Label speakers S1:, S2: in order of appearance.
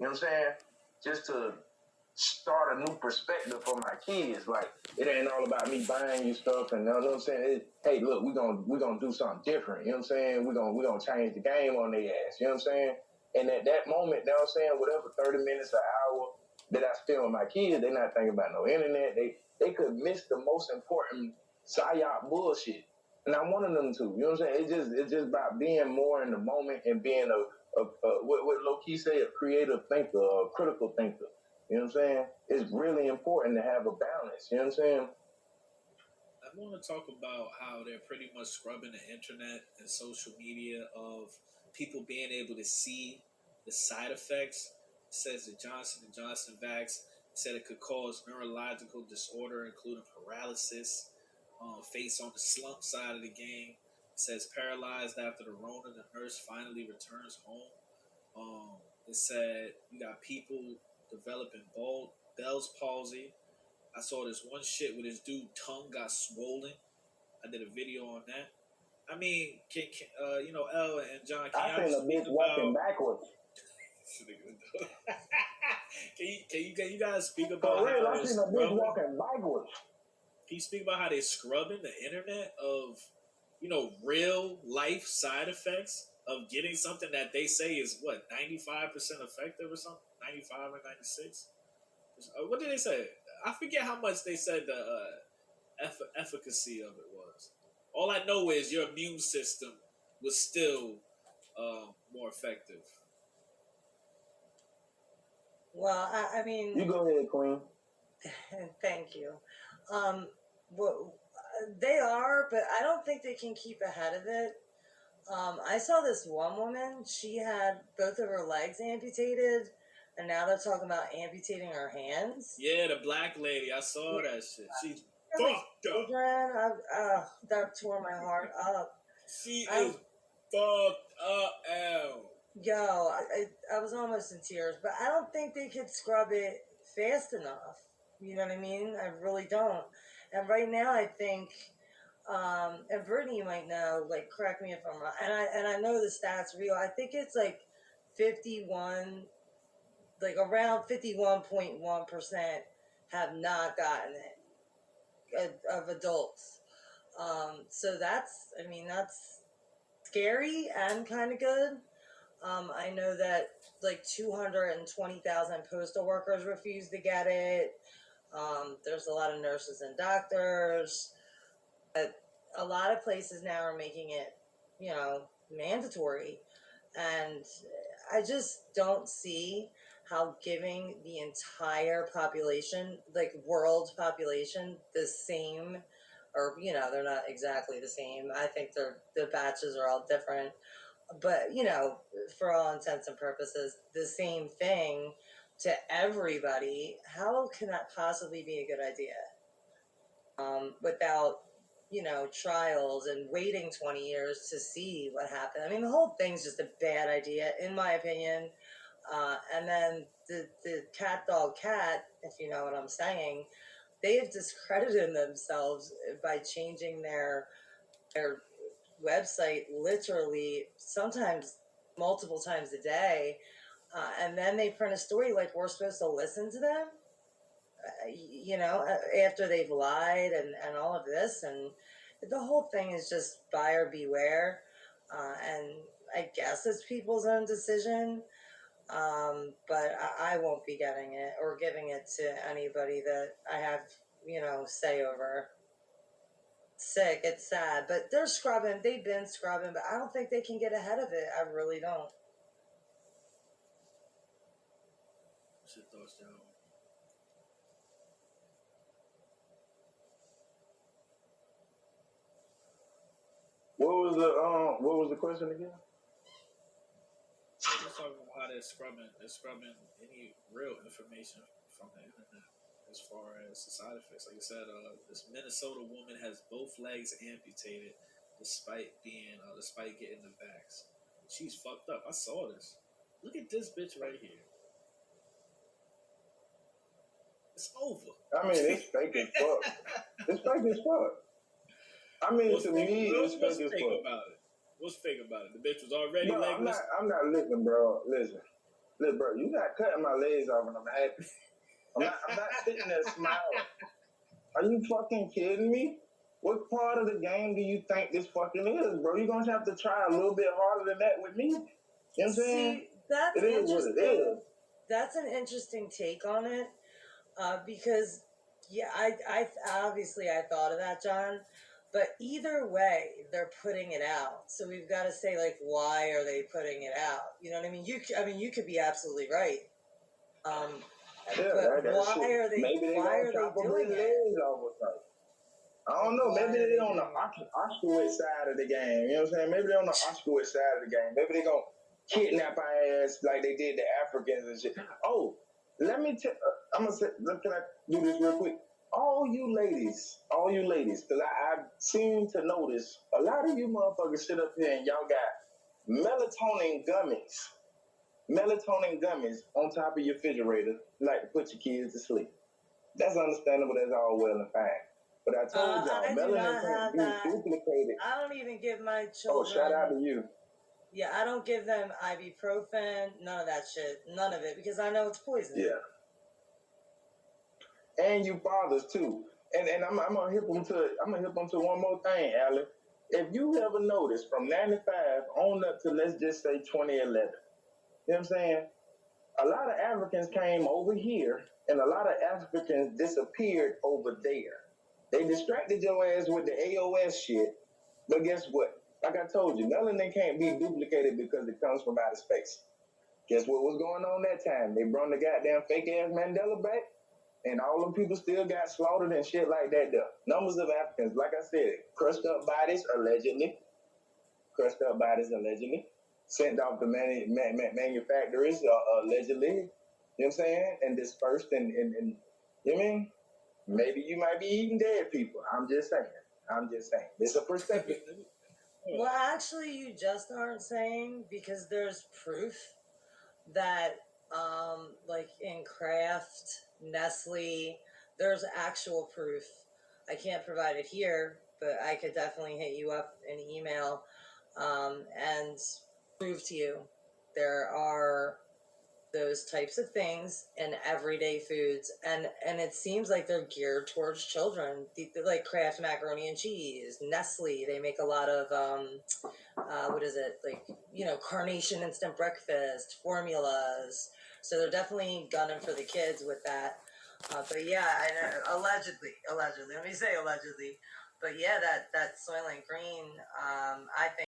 S1: You know what I'm saying? Just to start a new perspective for my kids. Like, it ain't all about me buying you stuff, and you know what I'm saying? Hey, look, we're gonna do something different. You know what I'm saying? We're gonna change the game on their ass. You know what I'm saying? And at that moment, you know what I'm saying, whatever 30 minutes, an hour that I spend with my kids, they're not thinking about no internet. They could miss the most important psyop bullshit. And I wanted them to. You know what I'm saying? It's just about being more in the moment and being what low key say, a creative thinker, a critical thinker. You know what I'm saying? It's really important to have a balance. You know what I'm saying?
S2: I want to talk about how they're pretty much scrubbing the internet and social media of people being able to see the side effects. It says the Johnson and Johnson vax said it could cause neurological disorder, including paralysis, face on the slump side of the game. It says paralyzed after the Rona, the nurse finally returns home. It said you got people developing Bell's palsy. I saw this one shit with his dude tongue got swollen. I did a video on that. I mean, L and John, can
S1: I
S2: y'all
S1: seen a
S2: speak
S1: bitch walking
S2: about?
S1: backwards.
S2: Can you guys speak about
S1: For real,
S2: how
S1: I
S2: they're
S1: seen a bitch
S2: scrubbing?
S1: walking backwards.
S2: Can you speak about how they're scrubbing the internet of, real life side effects of getting something that they say is what 95% effective or something, 95 or 96? What did they say? I forget how much they said the efficacy of it was. All I know is your immune system was still more effective.
S3: Well, I mean,
S1: You go ahead, Queen.
S3: thank you. Um, well, they are, but I don't think they can keep ahead of it. I saw this one woman, she had both of her legs amputated, and now they're talking about amputating her hands.
S2: Yeah, the black lady, I saw that shit. She's
S3: Like
S2: fucked up.
S3: children, that tore my heart up.
S2: She is fucked up, L.
S3: Yo, I was almost in tears, but I don't think they could scrub it fast enough. You know what I mean? I really don't. And right now, I think, and Brittany, you might know, like, correct me if I'm wrong. And I know the stats real. I think it's like 51, like around 51.1% have not gotten it of adults. So that's scary and kind of good. I know that like 220,000 postal workers refuse to get it. There's a lot of nurses and doctors. A lot of places now are making it, mandatory. And I just don't see how giving the entire population, like world population, the same, or, they're not exactly the same. I think the batches are all different, but for all intents and purposes the same thing to everybody. How can that possibly be a good idea, without trials and waiting 20 years to see what happened? I mean, the whole thing's just a bad idea in my opinion. And then the cat dog cat, if you know what I'm saying, they have discredited themselves by changing their website literally sometimes multiple times a day, and then they print a story like we're supposed to listen to them, after they've lied and all of this, and the whole thing is just buyer beware, and I guess it's people's own decision, but I won't be getting it or giving it to anybody that I have say over. Sick. It's sad, but they're scrubbing. They've been scrubbing, but I don't think they can get ahead of it. I really don't.
S2: What's your thoughts, John?
S1: What was the question again?
S2: We're just talking about how they're scrubbing any real information from the internet as far as the side effects. Like I said, this Minnesota woman has both legs amputated despite getting the vax. She's fucked up. I saw this. Look at this bitch right here. It's over.
S1: I mean, it's fake as fuck. It's fake as fuck. I mean,
S2: What's
S1: to me, it's
S2: what's
S1: fake as
S2: fake
S1: fuck.
S2: about it? What's fake about it? The bitch was already
S1: Bro,
S2: legless.
S1: I'm not listening, bro. Listen. Look, bro, you not cutting my legs off and I'm happy. I'm not sitting there smiling. Are you fucking kidding me? What part of the game do you think this fucking is, bro? You're gonna have to try a little bit harder than that with me. You know what I'm saying?
S3: See, that's
S1: It is what it
S3: interesting.
S1: is.
S3: That's an interesting take on it, because yeah, I obviously I thought of that, John, but either way, they're putting it out. So we've got to say like, why are they putting it out? You know what I mean? I mean, you could be absolutely right.
S1: Yeah,
S3: But
S1: that
S3: why
S1: shit.
S3: are they?
S1: Maybe they
S3: Why
S1: gonna
S3: are they
S1: chop up
S3: doing
S1: his
S3: it?
S1: legs off or something. I don't
S3: Like,
S1: know.
S3: why
S1: Maybe
S3: are
S1: they
S3: they
S1: on the
S3: doing it?
S1: Auschwitz side of the game. You know what I'm saying? Maybe they on the Auschwitz side of the game. Maybe they gonna kidnap our ass like they did the Africans and shit. Oh, let me tell. I'm gonna say. Can I do this real quick? All you ladies, because I seem to notice a lot of you motherfuckers sit up here and y'all got melatonin gummies on top of your refrigerator, like to put your kids to sleep. That's understandable. That's all well and fine. But I told y'all,
S3: I do
S1: melanin
S3: not
S1: can't
S3: have
S1: be
S3: that.
S1: duplicated.
S3: I don't even give my
S1: Oh, shout out
S3: children.
S1: to you.
S3: Yeah, I don't give them ibuprofen. None of that shit. None of it, because I know it's poison.
S1: Yeah. And you fathers too. And I'm gonna hip them to one more thing, Allie. If you ever noticed from 95 on up to let's just say 2011, you know what I'm saying? A lot of Africans came over here and a lot of Africans disappeared over there. They distracted your ass with the AOS shit, but guess what? Like I told you, melanin can't be duplicated because it comes from outer space. Guess what was going on that time? They brought the goddamn fake ass Mandela back, and all them people still got slaughtered and shit like that. There, numbers of Africans, like I said, crushed up bodies allegedly, sent off to manufacturers allegedly. You know what I'm saying? And dispersed and you know what I mean? Maybe you might be eating dead people. I'm just saying. It's a perspective.
S3: Well, actually, you just aren't saying, because there's proof that, like in Kraft, Nestle, there's actual proof. I can't provide it here, but I could definitely hit you up in email, and prove to you there are those types of things in everyday foods, and it seems like they're geared towards children. Like Kraft macaroni and cheese, Nestle, they make a lot of what is it, like, you know, Carnation instant breakfast formulas. So they're definitely gunning for the kids with that. But yeah, I know, allegedly. Let me say allegedly. But yeah, that Soylent Green, I think